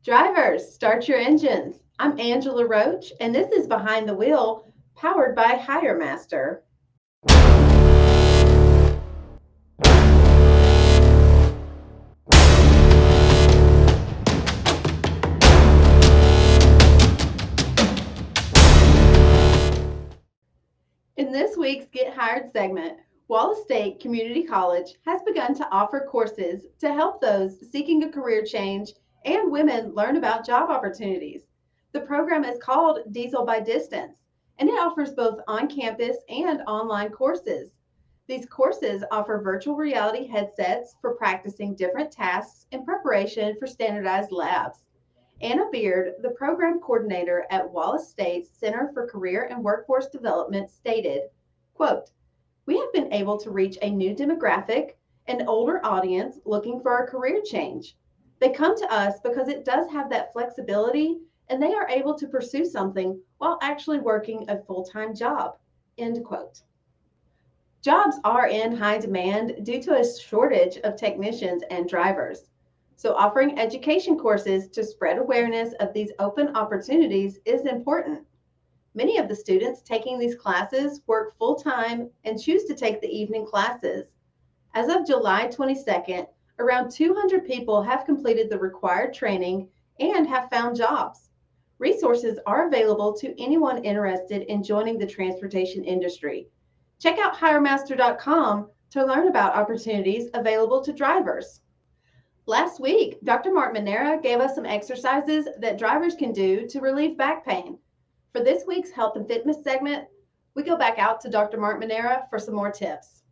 Drivers, start your engines. I'm Angela Roach, and this is Behind the Wheel, powered by HireMaster. In this week's Get Hired segment, Wallace State Community College has begun to offer courses to help those seeking a career change and women learn about job opportunities. The program is called Diesel by Distance, and it offers both on campus and online courses. These courses offer virtual reality headsets for practicing different tasks in preparation for standardized labs. Anna Beard, the program coordinator at Wallace State's Center for Career and Workforce Development, stated, quote, "We have been able to reach a new demographic, an older audience looking for a career change. They come to us because it does have that flexibility and they are able to pursue something while actually working a full-time job." End quote. Jobs are in high demand due to a shortage of technicians and drivers. So, offering education courses to spread awareness of these open opportunities is important. Many of the students taking these classes work full time and choose to take the evening classes. As of July 22nd, around 200 people have completed the required training and have found jobs. Resources are available to anyone interested in joining the transportation industry. Check out hiremaster.com to learn about opportunities available to drivers. Last week, Dr. Mark Manera gave us some exercises that drivers can do to relieve back pain. For this week's Health and Fitness segment, we go back out to Dr. Mark Manera for some more tips.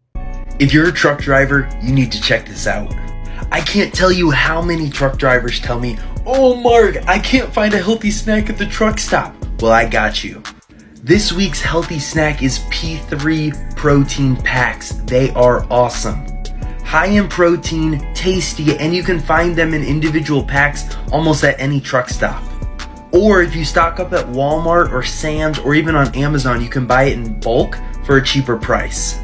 If you're a truck driver, you need to check this out. I can't tell you how many truck drivers tell me, "Oh Mark, I can't find a healthy snack at the truck stop." Well, I got you. This week's healthy snack is P3 protein packs. They are awesome. High in protein, tasty, and you can find them in individual packs almost at any truck stop. Or if you stock up at Walmart or Sam's or even on Amazon, you can buy it in bulk for a cheaper price.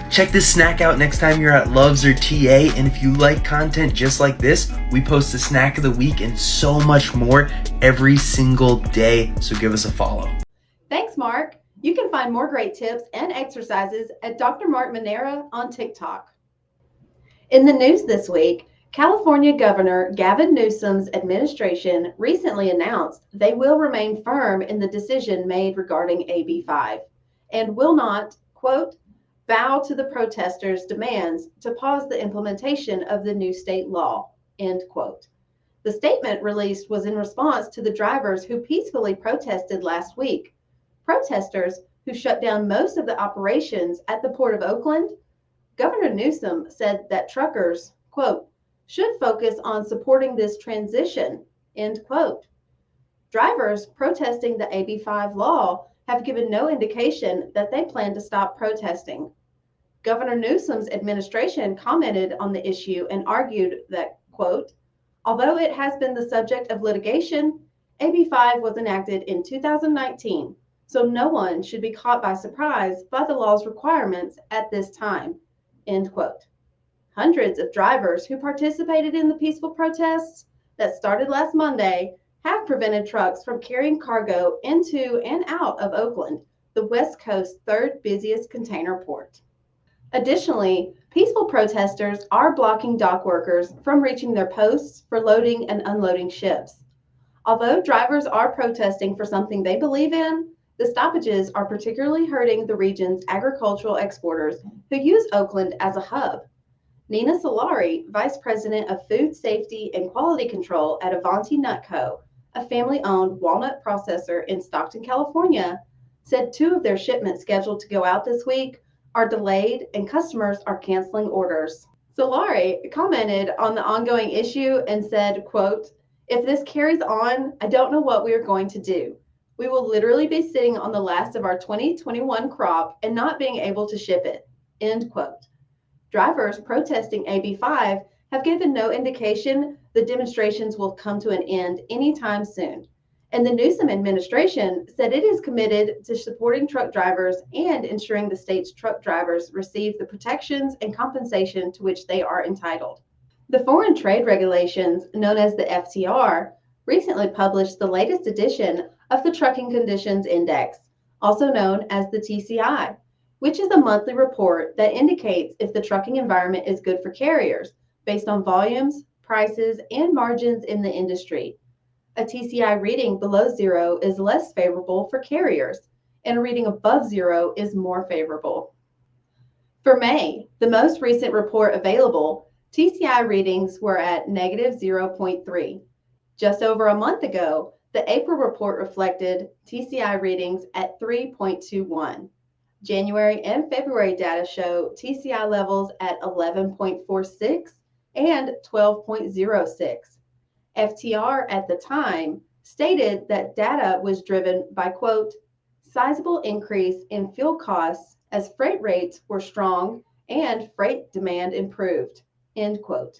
Check this snack out next time you're at Love's or TA, and if you like content just like this, we post a snack of the week and so much more every single day, so give us a follow. Thanks, Mark. You can find more great tips and exercises at Dr. Mark Manera on TikTok. In the news this week, California Governor Gavin Newsom's administration recently announced they will remain firm in the decision made regarding AB 5 and will not, quote, bow to the protesters' demands to pause the implementation of the new state law, end quote. The statement released was in response to the drivers who peacefully protested last week. Protesters who shut down most of the operations at the Port of Oakland. Governor Newsom said that truckers, quote, should focus on supporting this transition, end quote. Drivers protesting the AB 5 law have given no indication that they plan to stop protesting. Governor Newsom's administration commented on the issue and argued that, quote, although it has been the subject of litigation, AB 5 was enacted in 2019, so no one should be caught by surprise by the law's requirements at this time, end quote. Hundreds of drivers who participated in the peaceful protests that started last Monday have prevented trucks from carrying cargo into and out of Oakland, the West Coast's third busiest container port. Additionally, peaceful protesters are blocking dock workers from reaching their posts for loading and unloading ships. Although drivers are protesting for something they believe in, the stoppages are particularly hurting the region's agricultural exporters who use Oakland as a hub. Nina Solari, Vice President of Food Safety and Quality Control at Avanti Nut Co., a family-owned walnut processor in Stockton, California, said 2 of their shipments scheduled to go out this week are delayed and customers are canceling orders. Solari commented on the ongoing issue and said, quote, if this carries on, I don't know what we are going to do. We will literally be sitting on the last of our 2021 crop and not being able to ship it, end quote. Drivers protesting AB 5 have given no indication the demonstrations will come to an end anytime soon. And the Newsom administration said it is committed to supporting truck drivers and ensuring the state's truck drivers receive the protections and compensation to which they are entitled. The foreign trade regulations, known as the FTR, recently published the latest edition of the Trucking Conditions Index, also known as the TCI, which is a monthly report that indicates if the trucking environment is good for carriers based on volumes, prices, and margins in the industry. A TCI reading below zero is less favorable for carriers, and a reading above zero is more favorable. For May, the most recent report available, TCI readings were at negative zero point 0.3. Just over a month ago, the April report reflected TCI readings at 3.21. January and February data show TCI levels at 11.46 and 12.06. FTR at the time stated that data was driven by, quote, sizable increase in fuel costs as freight rates were strong and freight demand improved, end quote.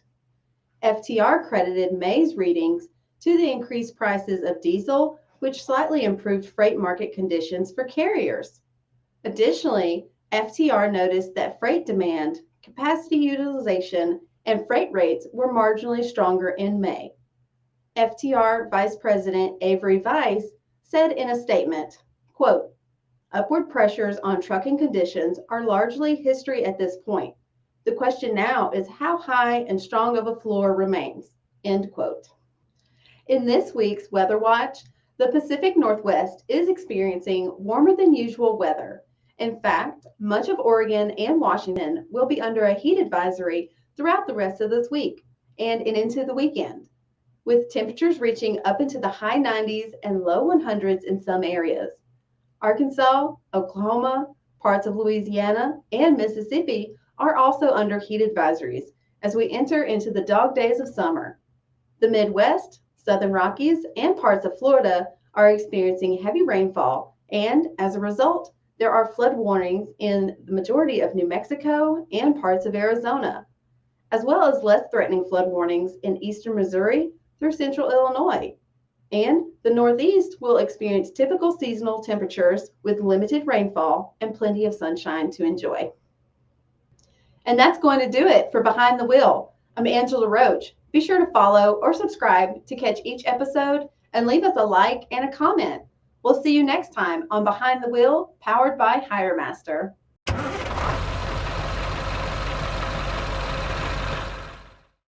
FTR credited May's readings to the increased prices of diesel, which slightly improved freight market conditions for carriers. Additionally, FTR noticed that freight demand, capacity utilization, and freight rates were marginally stronger in May. FTR Vice President Avery Weiss said in a statement, quote, upward pressures on trucking conditions are largely history at this point. The question now is how high and strong of a floor remains, end quote. In this week's Weather Watch, the Pacific Northwest is experiencing warmer than usual weather. In fact, much of Oregon and Washington will be under a heat advisory throughout the rest of this week and into the weekend, with temperatures reaching up into the high 90s and low 100s in some areas. Arkansas, Oklahoma, parts of Louisiana, and Mississippi are also under heat advisories as we enter into the dog days of summer. The Midwest, Southern Rockies, and parts of Florida are experiencing heavy rainfall, and as a result, there are flood warnings in the majority of New Mexico and parts of Arizona, as well as less threatening flood warnings in eastern Missouri through central Illinois. And the Northeast will experience typical seasonal temperatures with limited rainfall and plenty of sunshine to enjoy. And that's going to do it for Behind the Wheel. I'm Angela Roach. Be sure to follow or subscribe to catch each episode and leave us a like and a comment. We'll see you next time on Behind the Wheel, powered by HireMaster.